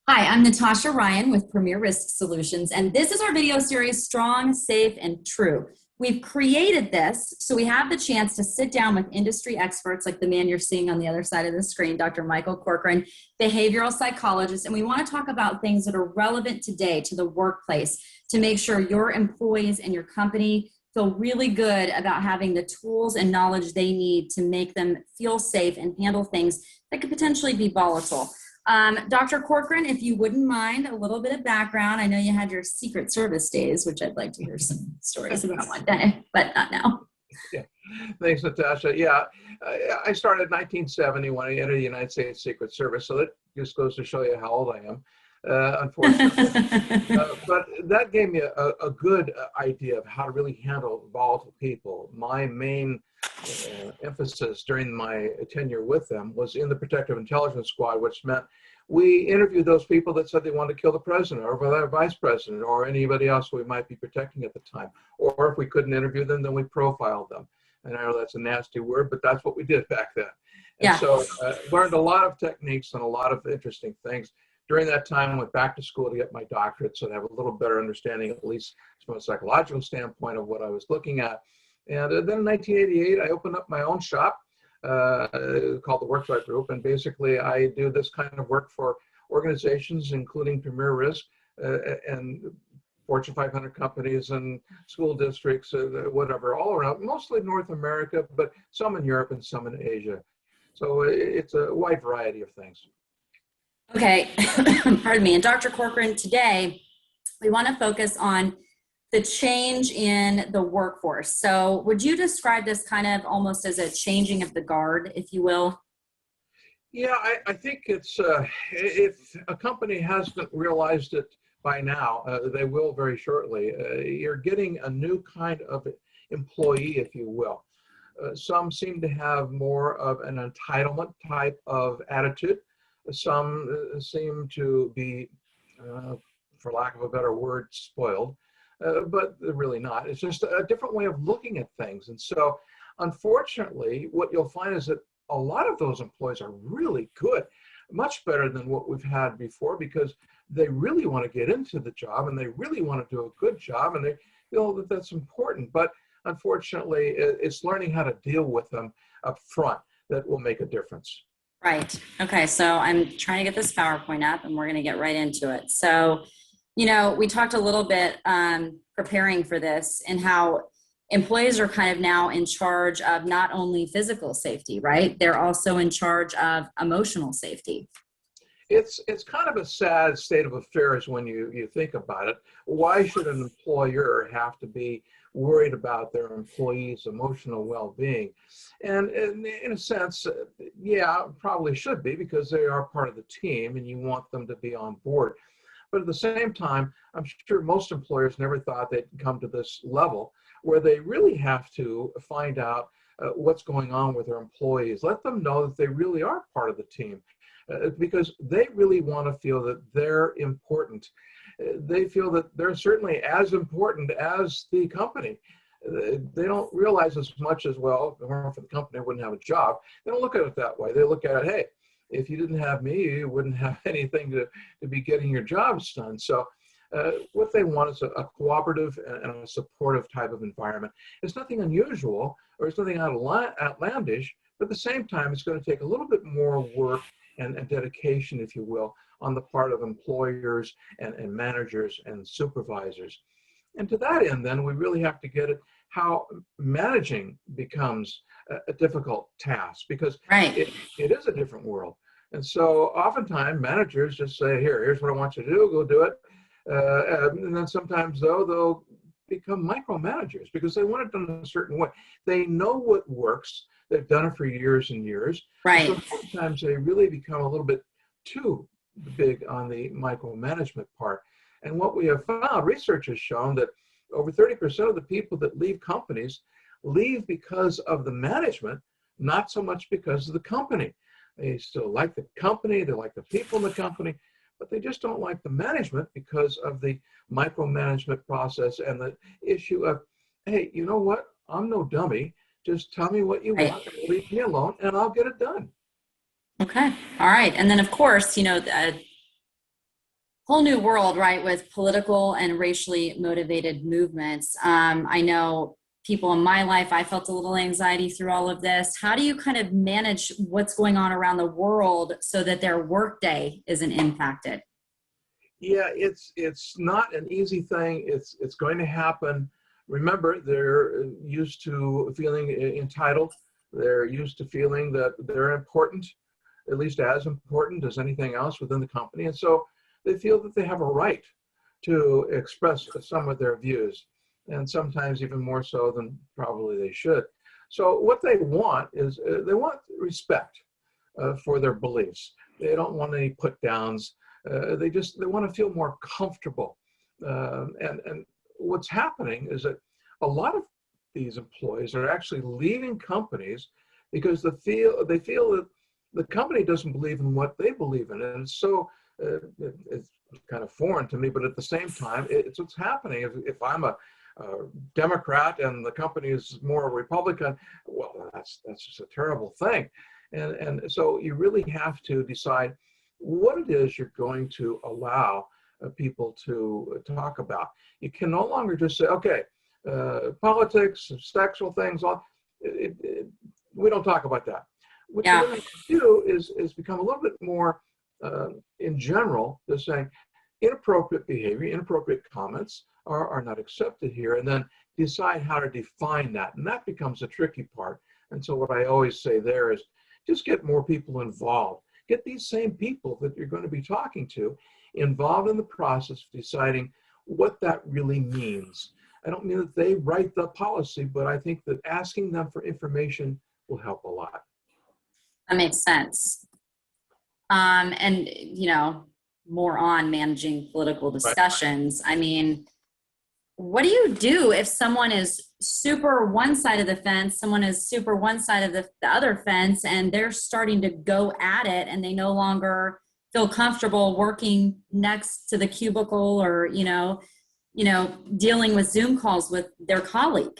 Hi, I'm Natasha Ryan with Premier Risk Solutions, and this is our video series, Strong, Safe, and True. We've created this so we have the chance to sit down with industry experts like the man you're seeing on the other side of the screen, Dr. Michael Corcoran, behavioral psychologist, and we want to talk about things that are relevant today to the workplace to make sure your employees and your company feel really good about having the tools and knowledge they need to make them feel safe and handle things that could potentially be volatile. Dr. Corcoran, if you wouldn't mind a little bit of background, I know you had your Secret Service days, which I'd like to hear some stories about one day, but not now. Yeah. Thanks, Natasha. Yeah, I started in 1970 when I entered the United States Secret Service, so that just goes to show you how old I am, unfortunately. But that gave me a good idea of how to really handle volatile people. My main emphasis during my tenure with them was in the Protective Intelligence Squad, which meant we interviewed those people that said they wanted to kill the president or the vice president or anybody else we might be protecting at the time. Or if we couldn't interview them, then we profiled them. And I know that's a nasty word, but that's what we did back then. And Yeah. so learned a lot of techniques and a lot of interesting things. During that time, I went back to school to get my doctorate, so to have a little better understanding, at least from a psychological standpoint, of what I was looking at. And then in 1988, I opened up my own shop called the Worksite Group. And basically, I do this kind of work for organizations, including Premier Risk and Fortune 500 companies and school districts, whatever, all around, mostly North America, but some in Europe and some in Asia. So it's a wide variety of things. Okay, pardon me. And Dr. Corcoran, today we want to focus on the change in the workforce. So would you describe this kind of almost as a changing of the guard, if you will? Yeah, I think it's, if a company hasn't realized it by now, they will very shortly. You're getting a new kind of employee, if you will. Some seem to have more of an entitlement type of attitude. Some seem to be, for lack of a better word, spoiled, but they're really not. It's just a different way of looking at things. And so, unfortunately, what you'll find is that a lot of those employees are really good, much better than what we've had before, because they really want to get into the job and they really want to do a good job, and they feel that that's important. But unfortunately, it's learning how to deal with them up front that will make a difference. Right. Okay. So I'm trying to get this PowerPoint up and we're going to get right into it. So, we talked a little bit preparing for this and how employees are kind of now in charge of not only physical safety, right? They're also in charge of emotional safety. It's kind of a sad state of affairs when you think about it. Why should an employer have to be worried about their employees' emotional well-being? And in a sense, yeah, probably should be, because they are part of the team and you want them to be on board. But at the same time, I'm sure most employers never thought they'd come to this level where they really have to find out what's going on with their employees. Let them know that they really are part of the team, because they really want to feel that they're important. They feel that they're certainly as important as the company. They don't realize as much as, well, if it weren't for the company, I wouldn't have a job. They don't look at it that way. They look at it, hey, if you didn't have me, you wouldn't have anything to be getting your jobs done. So what they want is a cooperative and a supportive type of environment. It's nothing unusual or it's nothing outlandish, but at the same time, it's going to take a little bit more work and dedication, if you will, on the part of employers and managers and supervisors. And to that end, then, we really have to get at how managing becomes a difficult task, because Right. it is a different world. And so oftentimes managers just say, here's what I want you to do, go do it. And then sometimes, though, they'll become micromanagers because they want it done a certain way. They know what works. They've done it for years and years. Right. And so sometimes they really become a little bit too big on the micromanagement part. And what we have found, research has shown that over 30% of the people that leave companies leave because of the management, not so much because of the company. They still like the company, they like the people in the company, but they just don't like the management because of the micromanagement process and the issue of, hey, you know what? I'm no dummy. Just tell me what you Right. want, leave me alone, and I'll get it done. Okay. All right. And then, of course, whole new world, right, with political and racially motivated movements. I know people in my life, I felt a little anxiety through all of this. How do you kind of manage what's going on around the world so that their workday isn't impacted? Yeah, it's not an easy thing. It's going to happen. Remember, they're used to feeling entitled. They're used to feeling that they're important, at least as important as anything else within the company. And so they feel that they have a right to express some of their views, and sometimes even more so than probably they should. So what they want is they want respect for their beliefs. They don't want any put downs. They want to feel more comfortable. And what's happening is that a lot of these employees are actually leaving companies because they feel that the company doesn't believe in what they believe in. And so it's kind of foreign to me, but at the same time, it's what's happening. If I'm a Democrat and the company is more Republican, well, that's just a terrible thing. And so you really have to decide what it is you're going to allow people to talk about. You can no longer just say, okay, politics, sexual things, we don't talk about that. What you really do is become a little bit more, in general, just saying inappropriate behavior, inappropriate comments are not accepted here, and then decide how to define that. And that becomes a tricky part. And so what I always say there is just get more people involved. Get these same people that you're going to be talking to involved in the process of deciding what that really means. I don't mean that they write the policy, but I think that asking them for information will help a lot. That makes sense. And, more on managing political discussions. Right. I mean, what do you do if someone is super one side of the fence, someone is super one side of the other fence, and they're starting to go at it and they no longer feel comfortable working next to the cubicle or, dealing with Zoom calls with their colleague?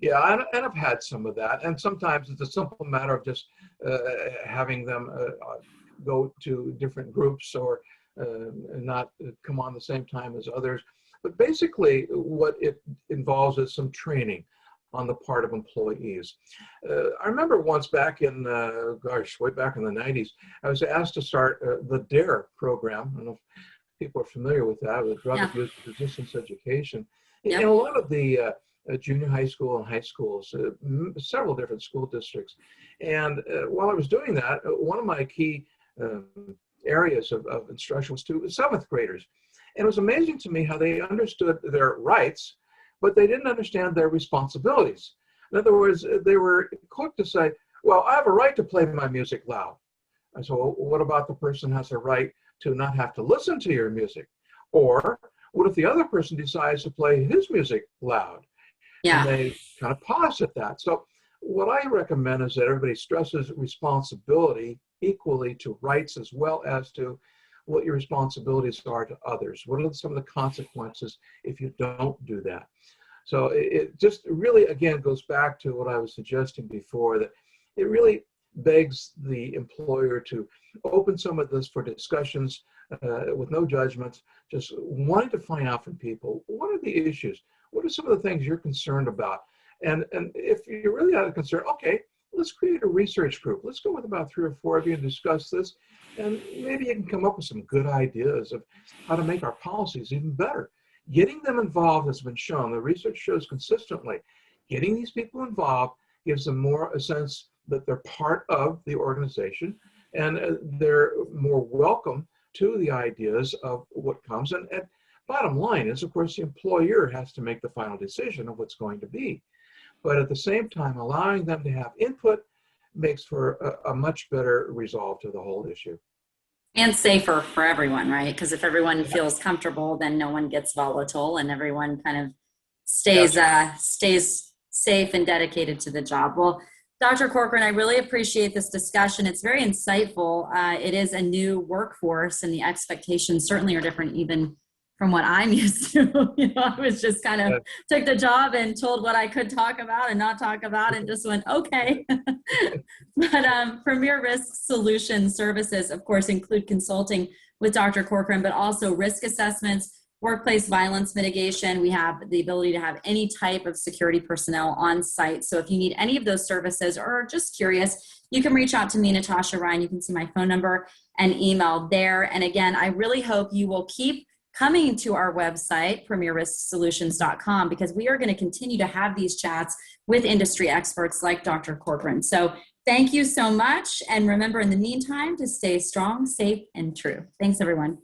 Yeah, and I've had some of that. And sometimes it's a simple matter of just having them go to different groups or not come on the same time as others. But basically, what it involves is some training on the part of employees. I remember once back in, way back in the 90s, I was asked to start the DARE program. I don't know if people are familiar with that, with drug abuse resistance education. In a lot of the junior high school and high schools, several different school districts. And while I was doing that, one of my key areas of instruction was to seventh graders. And it was amazing to me how they understood their rights, but they didn't understand their responsibilities. In other words, they were quick to say, well, I have a right to play my music loud. And so what about the person who has a right to not have to listen to your music? Or what if the other person decides to play his music loud? Yeah. And they kind of pause at that. So what I recommend is that everybody stresses responsibility equally to rights as well as to what your responsibilities are to others. What are some of the consequences if you don't do that? So it just really, again, goes back to what I was suggesting before, that it really begs the employer to open some of this for discussions with no judgments, just wanting to find out from people, what are the issues? What are some of the things you're concerned about? And if you're really out of concern, okay, let's create a research group. Let's go with about 3 or 4 of you and discuss this. And maybe you can come up with some good ideas of how to make our policies even better. Getting them involved has been shown. The research shows consistently, getting these people involved gives them more a sense that they're part of the organization and they're more welcome to the ideas of what comes. And bottom line is, of course, the employer has to make the final decision of what's going to be. But at the same time, allowing them to have input makes for a much better resolve to the whole issue. And safer for everyone, right? Because if everyone feels comfortable, then no one gets volatile and everyone kind of stays safe and dedicated to the job. Well, Dr. Corcoran, I really appreciate this discussion. It's very insightful. It is a new workforce and the expectations certainly are different even from what I'm used to. I was just kind of took the job and told what I could talk about and not talk about and just went, okay. But Premier Risk Solutions services, of course, include consulting with Dr. Corcoran, but also risk assessments, workplace violence mitigation. We have the ability to have any type of security personnel on site. So if you need any of those services or are just curious, you can reach out to me, Natasha Ryan. You can see my phone number and email there. And again, I really hope you will keep coming to our website, premierrisksolutions.com, because we are going to continue to have these chats with industry experts like Dr. Corcoran. So thank you so much. And remember, in the meantime, to stay strong, safe, and true. Thanks, everyone.